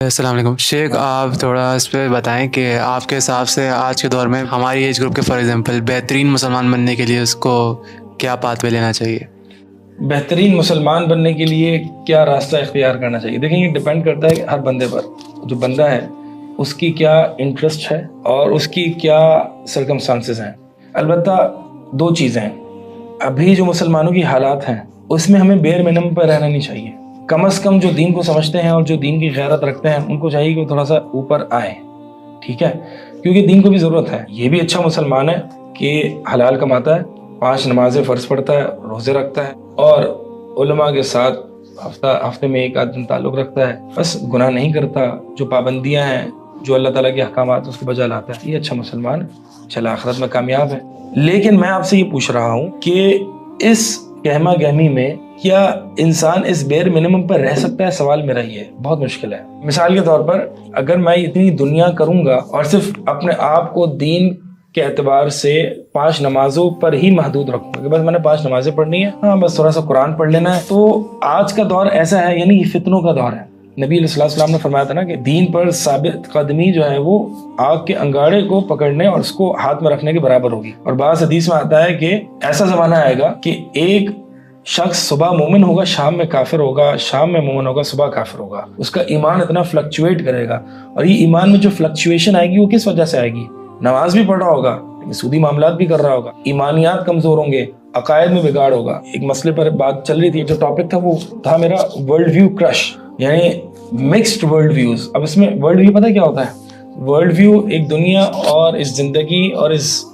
السلام علیکم شیخ، آپ تھوڑا اس پہ بتائیں کہ آپ کے حساب سے آج کے دور میں ہماری ایج گروپ کے فار ایگزامپل بہترین مسلمان بننے کے لیے اس کو کیا پاتھ وے لینا چاہیے؟ بہترین مسلمان بننے کے لیے کیا راستہ اختیار کرنا چاہیے؟ دیکھیں، یہ ڈپینڈ کرتا ہے ہر بندے پر. جو بندہ ہے اس کی کیا انٹرسٹ ہے اور اس کی کیا سرکمسٹانسز ہیں. البتہ دو چیزیں ہیں. ابھی جو مسلمانوں کی حالات ہیں اس میں ہمیں بیر منیمم پر رہنا نہیں چاہیے. کم از کم جو دین کو سمجھتے ہیں اور جو دین کی غیرت رکھتے ہیں ان کو چاہیے کہ وہ تھوڑا سا اوپر آئیں. ٹھیک ہے، کیونکہ دین کو بھی ضرورت ہے. یہ بھی اچھا مسلمان ہے کہ حلال کماتا ہے، 5 نمازیں فرض پڑھتا ہے، روزے رکھتا ہے اور علماء کے ساتھ ہفتے میں 1 آدھ دن تعلق رکھتا ہے. بس گناہ نہیں کرتا، جو پابندیاں ہیں، جو اللہ تعالیٰ کے احکامات اس کو بجا لاتا ہے. یہ اچھا مسلمان چلا آخرت میں کامیاب ہے. لیکن میں آپ سے یہ پوچھ رہا ہوں کہ اس گہما گہمی میں کیا انسان اس بیر منیمم پر رہ سکتا ہے؟ سوال میرا یہ ہے. بہت مشکل ہے. مثال کے طور پر اگر میں اتنی دنیا کروں گا اور صرف اپنے آپ کو دین کے اعتبار سے 5 نمازوں پر ہی محدود رکھوں گا کہ بس میں نے 5 نمازیں پڑھنی ہے، ہاں بس تھوڑا سا قرآن پڑھ لینا ہے، تو آج کا دور ایسا ہے، یعنی یہ فتنوں کا دور ہے. نبی علیہ الصلوۃ والسلام نے فرمایا تھا نا کہ دین پر ثابت قدمی جو ہے وہ آگ کے انگارے کو پکڑنے اور اس کو ہاتھ میں رکھنے کے برابر ہوگی. اور بعض حدیث میں آتا ہے کہ ایسا زمانہ آئے گا کہ ایک شخص صبح مومن ہوگا، شام میں کافر ہوگا، شام میں مومن ہوگا، صبح کافر ہوگا. اس کا ایمان اتنا فلکچویٹ کرے گا. اور یہ ایمان میں جو فلکچویشن آئے گی وہ کس وجہ سے آئے گی؟ نماز بھی پڑھ رہا ہوگا، سودی معاملات بھی کر رہا ہوگا، ایمانیات کمزور ہوں گے، عقائد میں بگاڑ ہوگا. ایک مسئلے پر بات چل رہی تھی، جو ٹاپک تھا وہ تھا میرا ورلڈ ویو کرش، یعنی مکسڈ ورلڈ ویوز. اب اس میں ورلڈ ویو پتہ کیا ہوتا ہے؟ ورلڈ ویو ایک دنیا اور اس زندگی اور اس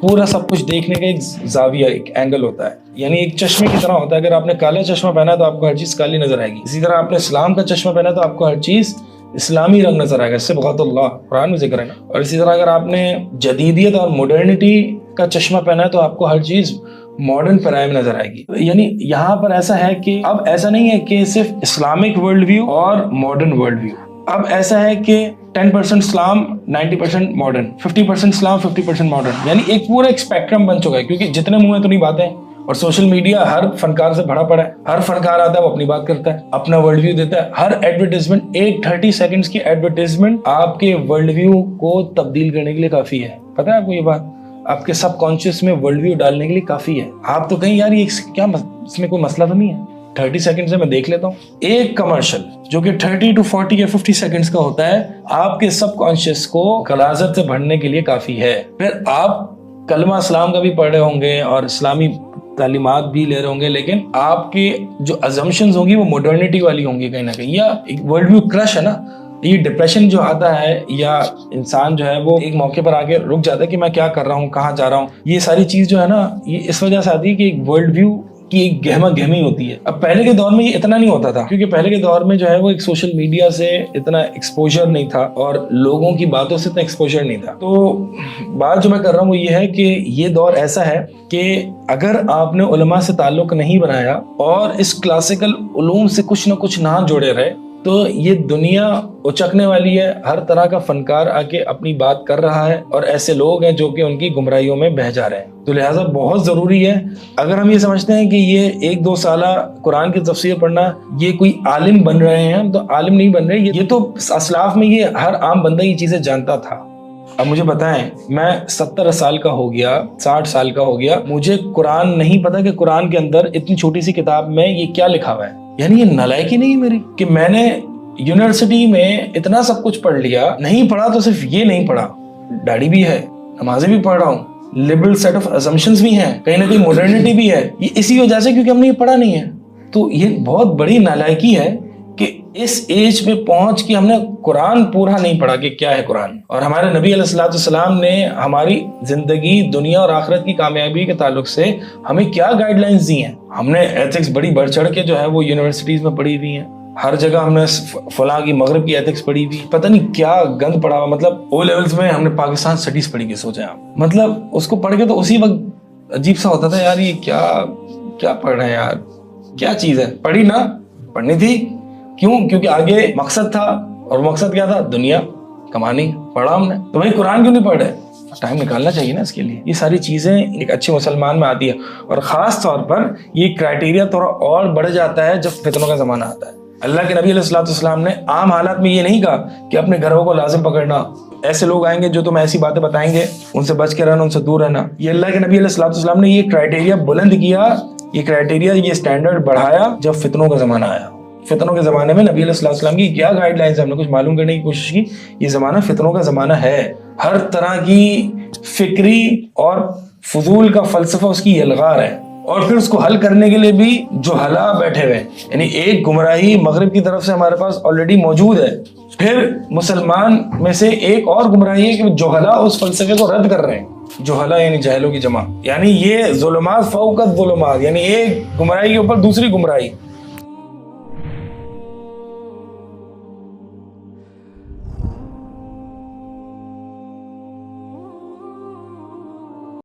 پورا سب کچھ دیکھنے کا ایک زاویہ، ایک اینگل ہوتا ہے. یعنی ایک چشمے کی طرح ہوتا ہے. اگر آپ نے کالا چشمہ پہنا تو آپ کو ہر چیز کالی نظر آئے گی. اسی طرح آپ نے اسلام کا چشمہ پہنا تو آپ کو ہر چیز اسلامی رنگ نظر آئے گا. اس سے بغض اللہ قرآن میں ذکر ہے نا. اور اسی طرح اگر آپ نے جدیدیت اور ماڈرنٹی کا چشمہ پہنا ہے تو آپ کو ہر چیز ماڈرن پرائم نظر آئے گی. یعنی یہاں پر ایسا ہے کہ اب ایسا نہیں ہے کہ صرف اسلامک ورلڈ ویو اور ماڈرن ورلڈ ویو. اب ایسا ہے کہ 10% اسلام 90% ماڈرن، 50% اسلام 50% ماڈرن. یعنی ایک پورا ایک اسپیکٹرم بن چکا ہے. کیونکہ جتنے منہ ہیں اتنی باتیں، اور سوشل میڈیا ہر فنکار سے بھرا پڑا ہے. ہر فنکار آتا ہے وہ اپنی بات کرتا ہے، اپنا ورلڈ ویو دیتا ہے. ہر ایڈورٹیزمنٹ، ایک 30 سیکنڈز کی ایڈورٹیزمنٹ آپ کے ورلڈ ویو کو تبدیل کرنے کے لیے کافی ہے. پتہ ہے آپ کو یہ بات؟ آپ کے سب کانشیس میں ورلڈ ویو ڈالنے کے لیے کافی ہے. آپ تو کہیں یار یہ کیا اس میں کوئی مسئلہ تو نہیں ہے، 30 سیکنڈ سے میں دیکھ لیتا ہوں. ایک کمرشل جو کہ 30 to 40 یا 50 سیکنڈز کا ہوتا ہے آپ کے سب کانشیس کو غلاظت سے بھرنے کے لیے کافی ہے. پھر آپ کلمہ اسلام کا بھی پڑھ رہے ہوں گے اور اسلامی تعلیمات بھی لے رہے ہوں گے، لیکن آپ کی جو ازمپشنز ہوں گی وہ ماڈرنٹی والی ہوں گی کہیں نہ کہیں. یا ایک ورلڈ ویو کرش ہے نا. یہ ڈپریشن جو آتا ہے یا انسان جو ہے وہ ایک موقع پر آگے رک جاتا ہے کہ میں کیا کر رہا ہوں، کہاں جا رہا ہوں. یہ ساری چیز جو ہے نا یہ اس وجہ سے آتی ہے کہ ایک ورلڈ ویو کی ایک گہما گہمی ہوتی ہے. اب پہلے کے دور میں یہ اتنا نہیں ہوتا تھا، کیونکہ پہلے کے دور میں جو ہے وہ ایک سوشل میڈیا سے اتنا ایکسپوجر نہیں تھا اور لوگوں کی باتوں سے اتنا ایکسپوجر نہیں تھا. تو بات جو میں کر رہا ہوں وہ یہ ہے کہ یہ دور ایسا ہے کہ اگر آپ نے علماء سے تعلق نہیں بنایا اور اس کلاسیکل علوم سے کچھ نہ کچھ نہ جوڑے رہے تو یہ دنیا اچکنے والی ہے. ہر طرح کا فنکار آ کے اپنی بات کر رہا ہے اور ایسے لوگ ہیں جو کہ ان کی گمراہیوں میں بہہ جا رہے ہیں. تو لہٰذا بہت ضروری ہے، اگر ہم یہ سمجھتے ہیں کہ یہ 1-2 سالہ قرآن کی تفسیر پڑھنا یہ کوئی عالم بن رہے ہیں، تو عالم نہیں بن رہے. یہ تو اسلاف میں یہ ہر عام بندہ یہ چیزیں جانتا تھا. اب مجھے بتائیں، میں 70 سال کا ہو گیا، 60 سال کا ہو گیا، مجھے قرآن نہیں پتا کہ قرآن کے اندر اتنی چھوٹی سی کتاب میں یہ کیا لکھا ہوا ہے. یعنی یہ نالائکی نہیں ہے میری کہ میں نے یونیورسٹی میں اتنا سب کچھ پڑھ لیا. نہیں پڑھا تو صرف یہ نہیں پڑھا، داڑھی بھی ہے، نمازیں بھی پڑھ رہا ہوں، لبرل سیٹ آف اسمپشنز بھی ہیں، کہیں نہ کہیں ماڈرنٹی بھی ہے. یہ اسی وجہ سے کیونکہ ہم نے یہ پڑھا نہیں ہے. تو یہ بہت بڑی نالائکی ہے کہ اس ایج میں پہنچ کے ہم نے قرآن پورا نہیں پڑھا کہ کیا ہے قرآن. اور ہمارے نبی علیہ الصلوۃ والسلام نے ہماری زندگی، دنیا اور آخرت کی کامیابی کے تعلق سے ہمیں کیا گائیڈ لائنز دی ہیں. ہم نے ایتھکس بڑی بڑھ چڑھ کے جو ہے وہ یونیورسٹیز میں پڑھی ہوئی ہیں. ہر جگہ ہم نے فلاں کی مغرب کی ایتھکس پڑھی ہوئی، پتہ نہیں کیا گند پڑھا ہوا. مطلب او لیولز میں ہم نے پاکستان اسٹڈیز پڑھی کی، سوچیں آپ. مطلب اس کو پڑھ کے تو اسی وقت عجیب سا ہوتا تھا یار یہ کیا پڑھ رہے ہیں یار، کیا چیز ہے. پڑھی نا، پڑھنی تھی. کیوں؟ کیونکہ آگے مقصد تھا، اور مقصد کیا تھا؟ دنیا کمانی. پڑھا ہم نے تو بھائی قرآن کیوں نہیں پڑھ رہے؟ ٹائم نکالنا چاہیے نا اس کے لیے. یہ ساری چیزیں ایک اچھے مسلمان میں آتی ہے. اور خاص طور پر یہ کرائٹیریا تھوڑا اور بڑھ جاتا ہے جب فتنوں کا زمانہ آتا ہے. اللہ کے نبی علیہ الصلوۃ والسلام نے عام حالات میں یہ نہیں کہا کہ اپنے گھروں کو لازم پکڑنا، ایسے لوگ آئیں گے جو تمہیں ایسی باتیں بتائیں گے، ان سے بچ کے رہنا، ان سے دور رہنا. یہ اللہ کے نبی علیہ الصلوۃ والسلام نے یہ کرائٹیریا بلند کیا، یہ کرائٹیریا، یہ اسٹینڈرڈ بڑھایا جب فتنوں کا زمانہ آیا. فتنوں کے زمانے میں نبی علیہ الصلوۃ والسلام کی کیا گائیڈ لائنز، ہم نے کچھ معلوم کرنے کی کوشش کی. یہ زمانہ فتنوں کا زمانہ ہے، ہر طرح کی فکری اور فضول کا فلسفہ اس کی یلغار ہے، اور پھر اس کو حل کرنے کے لیے بھی جہلا بیٹھے ہوئے. یعنی ایک گمراہی مغرب کی طرف سے ہمارے پاس آلریڈی موجود ہے، پھر مسلمان میں سے ایک اور گمراہی ہے کہ جہلا اس فلسفے کو رد کر رہے ہیں. جہلا یعنی جاہلوں کی جمع، یعنی یہ ظلمات فوق الظلمات، یعنی ایک گمراہی کے اوپر دوسری گمراہی.